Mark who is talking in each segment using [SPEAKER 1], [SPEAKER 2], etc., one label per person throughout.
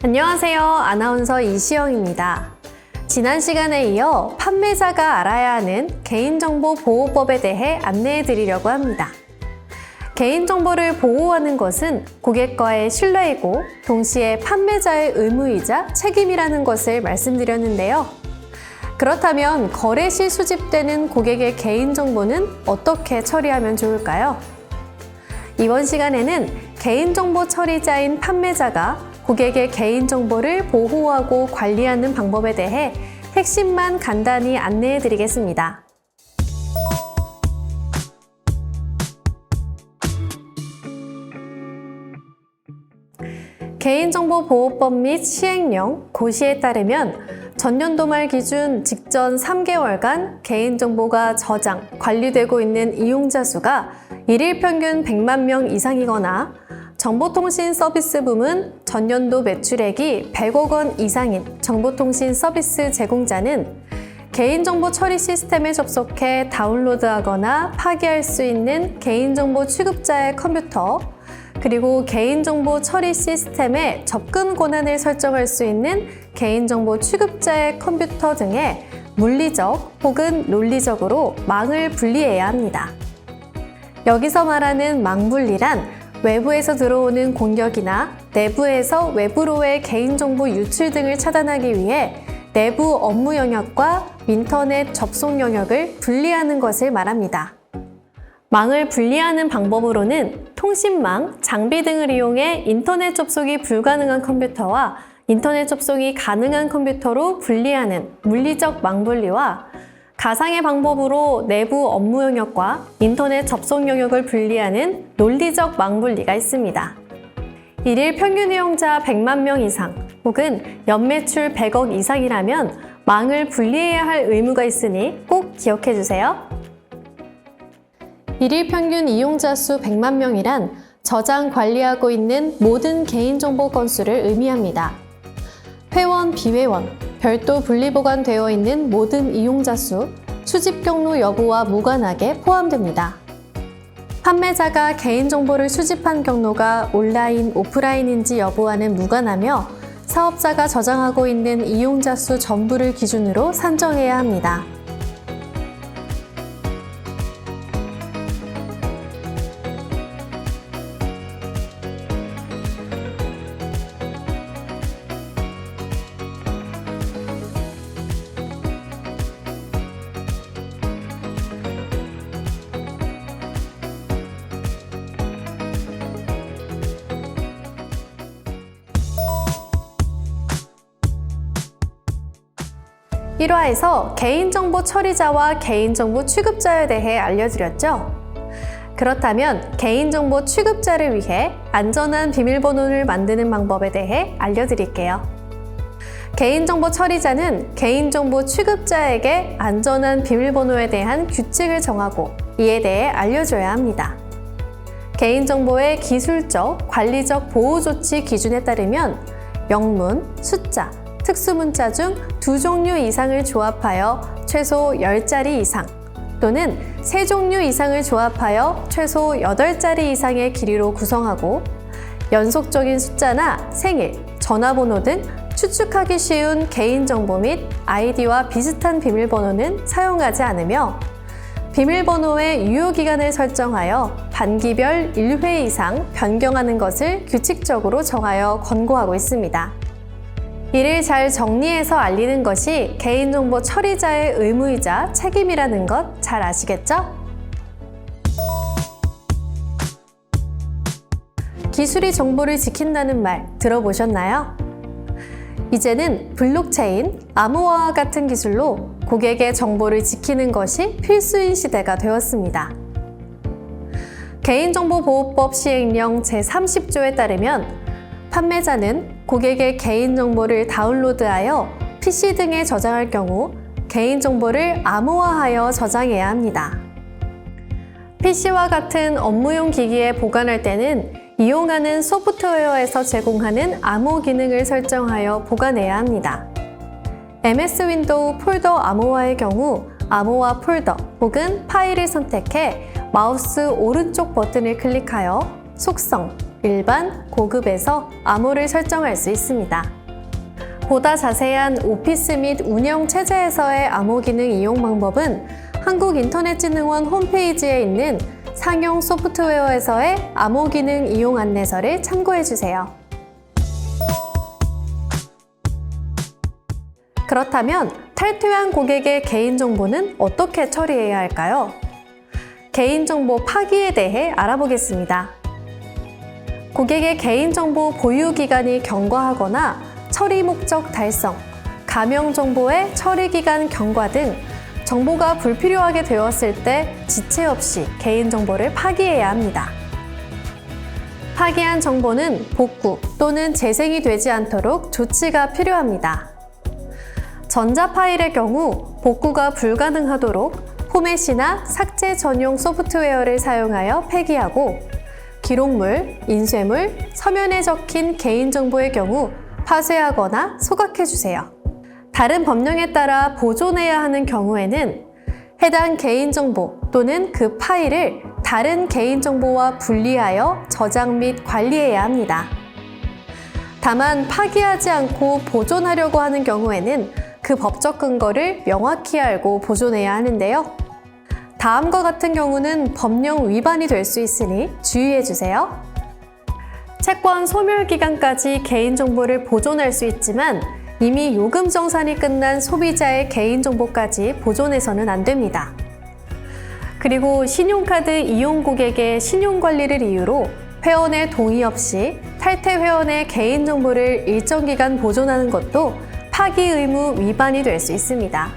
[SPEAKER 1] 안녕하세요. 아나운서 이시영입니다. 지난 시간에 이어 판매자가 알아야 하는 개인정보보호법에 대해 안내해 드리려고 합니다. 개인정보를 보호하는 것은 고객과의 신뢰이고 동시에 판매자의 의무이자 책임이라는 것을 말씀드렸는데요. 그렇다면 거래 시 수집되는 고객의 개인정보는 어떻게 처리하면 좋을까요? 이번 시간에는 개인정보 처리자인 판매자가 고객의 개인정보를 보호하고 관리하는 방법에 대해 핵심만 간단히 안내해 드리겠습니다. 개인정보보호법 및 시행령, 고시에 따르면 전년도 말 기준 직전 3개월간 개인정보가 저장, 관리되고 있는 이용자 수가 일일 평균 100만 명 이상이거나 정보통신 서비스 부문 전년도 매출액이 100억 원 이상인 정보통신 서비스 제공자는 개인정보 처리 시스템에 접속해 다운로드하거나 파기할 수 있는 개인정보 취급자의 컴퓨터, 그리고 개인정보 처리 시스템에 접근 권한을 설정할 수 있는 개인정보 취급자의 컴퓨터 등의 물리적 혹은 논리적으로 망을 분리해야 합니다. 여기서 말하는 망분리란 외부에서 들어오는 공격이나 내부에서 외부로의 개인정보 유출 등을 차단하기 위해 내부 업무 영역과 인터넷 접속 영역을 분리하는 것을 말합니다. 망을 분리하는 방법으로는 통신망, 장비 등을 이용해 인터넷 접속이 불가능한 컴퓨터와 인터넷 접속이 가능한 컴퓨터로 분리하는 물리적 망분리와 가상의 방법으로 내부 업무 영역과 인터넷 접속 영역을 분리하는 논리적 망분리가 있습니다. 일일 평균 이용자 100만 명 이상 혹은 연매출 100억 이상이라면 망을 분리해야 할 의무가 있으니 꼭 기억해 주세요. 일일 평균 이용자 수 100만 명이란 저장 관리하고 있는 모든 개인정보 건수를 의미합니다. 회원, 비회원, 별도 분리보관되어 있는 모든 이용자 수, 수집 경로 여부와 무관하게 포함됩니다. 판매자가 개인정보를 수집한 경로가 온라인, 오프라인인지 여부와는 무관하며 사업자가 저장하고 있는 이용자 수 전부를 기준으로 산정해야 합니다. (1) 화에서 개인정보 처리자와 개인정보 취급자에 대해 알려드렸죠? 그렇다면 개인정보 취급자를 위해 안전한 비밀번호를 만드는 방법에 대해 알려드릴게요. 개인정보 처리자는 개인정보 취급자에게 안전한 비밀번호에 대한 규칙을 정하고 이에 대해 알려줘야 합니다. 개인정보의 기술적, 관리적 보호조치 기준에 따르면 영문, 숫자, 특수문자 중 2종류 이상을 조합하여 최소 10자리 이상 또는 3종류 이상을 조합하여 최소 8자리 이상의 길이로 구성하고 연속적인 숫자나 생일, 전화번호 등 추측하기 쉬운 개인정보 및 아이디와 비슷한 비밀번호는 사용하지 않으며 비밀번호의 유효기간을 설정하여 반기별 1회 이상 변경하는 것을 규칙적으로 정하여 권고하고 있습니다. 이를 잘 정리해서 알리는 것이 개인정보 처리자의 의무이자 책임이라는 것 잘 아시겠죠? 기술이 정보를 지킨다는 말 들어보셨나요? 이제는 블록체인, 암호화와 같은 기술로 고객의 정보를 지키는 것이 필수인 시대가 되었습니다. 개인정보보호법 시행령 제30조에 따르면 판매자는 고객의 개인정보를 다운로드하여 PC 등에 저장할 경우 개인정보를 암호화하여 저장해야 합니다. PC와 같은 업무용 기기에 보관할 때는 이용하는 소프트웨어에서 제공하는 암호 기능을 설정하여 보관해야 합니다. MS 윈도우 폴더 암호화의 경우 암호화 폴더 혹은 파일을 선택해 마우스 오른쪽 버튼을 클릭하여 속성, 일반, 고급에서 암호를 설정할 수 있습니다. 보다 자세한 오피스 및 운영 체제에서의 암호 기능 이용 방법은 한국인터넷진흥원 홈페이지에 있는 상용 소프트웨어에서의 암호 기능 이용 안내서를 참고해 주세요. 그렇다면 탈퇴한 고객의 개인정보는 어떻게 처리해야 할까요? 개인정보 파기에 대해 알아보겠습니다. 고객의 개인정보 보유 기간이 경과하거나 처리 목적 달성, 가명 정보의 처리 기간 경과 등 정보가 불필요하게 되었을 때 지체 없이 개인정보를 파기해야 합니다. 파기한 정보는 복구 또는 재생이 되지 않도록 조치가 필요합니다. 전자 파일의 경우 복구가 불가능하도록 포맷이나 삭제 전용 소프트웨어를 사용하여 폐기하고, 기록물, 인쇄물, 서면에 적힌 개인정보의 경우 파쇄하거나 소각해주세요. 다른 법령에 따라 보존해야 하는 경우에는 해당 개인정보 또는 그 파일을 다른 개인정보와 분리하여 저장 및 관리해야 합니다. 다만 파기하지 않고 보존하려고 하는 경우에는 그 법적 근거를 명확히 알고 보존해야 하는데요. 다음과 같은 경우는 법령 위반이 될 수 있으니 주의해 주세요. 채권 소멸 기간까지 개인정보를 보존할 수 있지만 이미 요금 정산이 끝난 소비자의 개인정보까지 보존해서는 안 됩니다. 그리고 신용카드 이용 고객의 신용관리를 이유로 회원의 동의 없이 탈퇴 회원의 개인정보를 일정 기간 보존하는 것도 파기 의무 위반이 될 수 있습니다.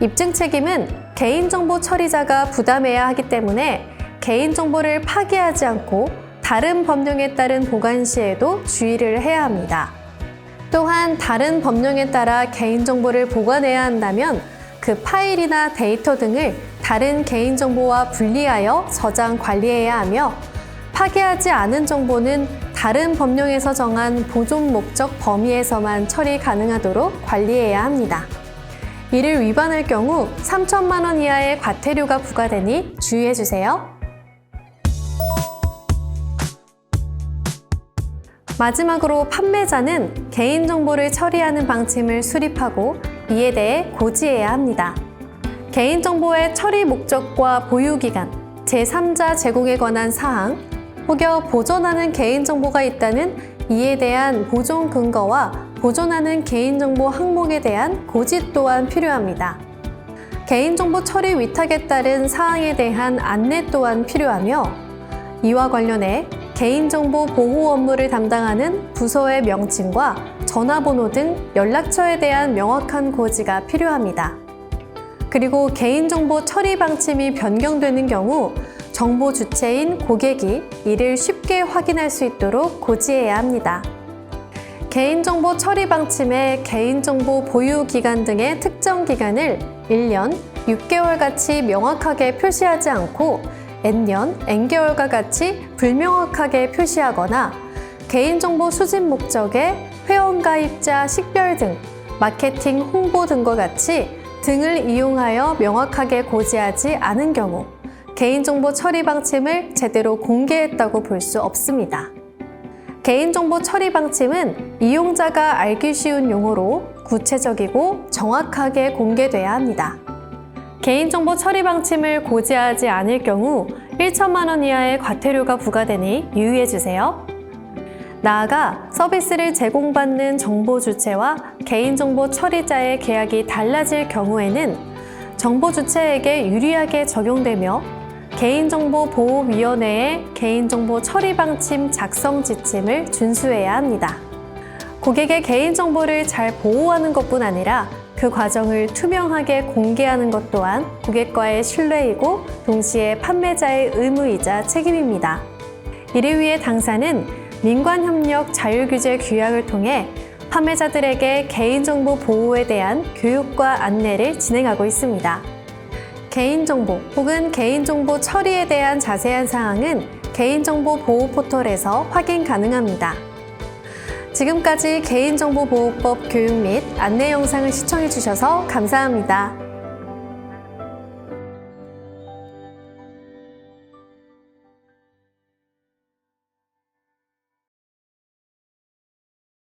[SPEAKER 1] 입증 책임은 개인정보 처리자가 부담해야 하기 때문에 개인정보를 파기하지 않고 다른 법령에 따른 보관 시에도 주의를 해야 합니다. 또한 다른 법령에 따라 개인정보를 보관해야 한다면 그 파일이나 데이터 등을 다른 개인정보와 분리하여 저장 관리해야 하며, 파기하지 않은 정보는 다른 법령에서 정한 보존 목적 범위에서만 처리 가능하도록 관리해야 합니다. 이를 위반할 경우 3천만 원 이하의 과태료가 부과되니 주의해 주세요. 마지막으로 판매자는 개인정보를 처리하는 방침을 수립하고 이에 대해 고지해야 합니다. 개인정보의 처리 목적과 보유기간, 제3자 제공에 관한 사항, 혹여 보존하는 개인정보가 있다는 이에 대한 보존 근거와 보존하는 개인정보 항목에 대한 고지 또한 필요합니다. 개인정보 처리 위탁에 따른 사항에 대한 안내 또한 필요하며, 이와 관련해 개인정보 보호 업무를 담당하는 부서의 명칭과 전화번호 등 연락처에 대한 명확한 고지가 필요합니다. 그리고 개인정보 처리 방침이 변경되는 경우 정보 주체인 고객이 이를 쉽게 확인할 수 있도록 고지해야 합니다. 개인정보 처리 방침의 개인정보 보유 기간 등의 특정 기간을 1년, 6개월 같이 명확하게 표시하지 않고 N년, N개월과 같이 불명확하게 표시하거나 개인정보 수집 목적에 회원가입자 식별 등, 마케팅 홍보 등과 같이 등을 이용하여 명확하게 고지하지 않은 경우 개인정보 처리 방침을 제대로 공개했다고 볼 수 없습니다. 개인정보 처리 방침은 이용자가 알기 쉬운 용어로 구체적이고 정확하게 공개돼야 합니다. 개인정보 처리 방침을 고지하지 않을 경우 1천만 원 이하의 과태료가 부과되니 유의해 주세요. 나아가 서비스를 제공받는 정보 주체와 개인정보 처리자의 계약이 달라질 경우에는 정보 주체에게 유리하게 적용되며 개인정보보호위원회의 개인정보 처리 방침 작성 지침을 준수해야 합니다. 고객의 개인정보를 잘 보호하는 것뿐 아니라 그 과정을 투명하게 공개하는 것 또한 고객과의 신뢰이고 동시에 판매자의 의무이자 책임입니다. 이를 위해 당사는 민관협력 자율규제 규약을 통해 판매자들에게 개인정보 보호에 대한 교육과 안내를 진행하고 있습니다. 개인정보 혹은 개인정보 처리에 대한 자세한 사항은 개인정보 보호 포털에서 확인 가능합니다. 지금까지 개인정보보호법 교육 및 안내 영상을 시청해 주셔서 감사합니다.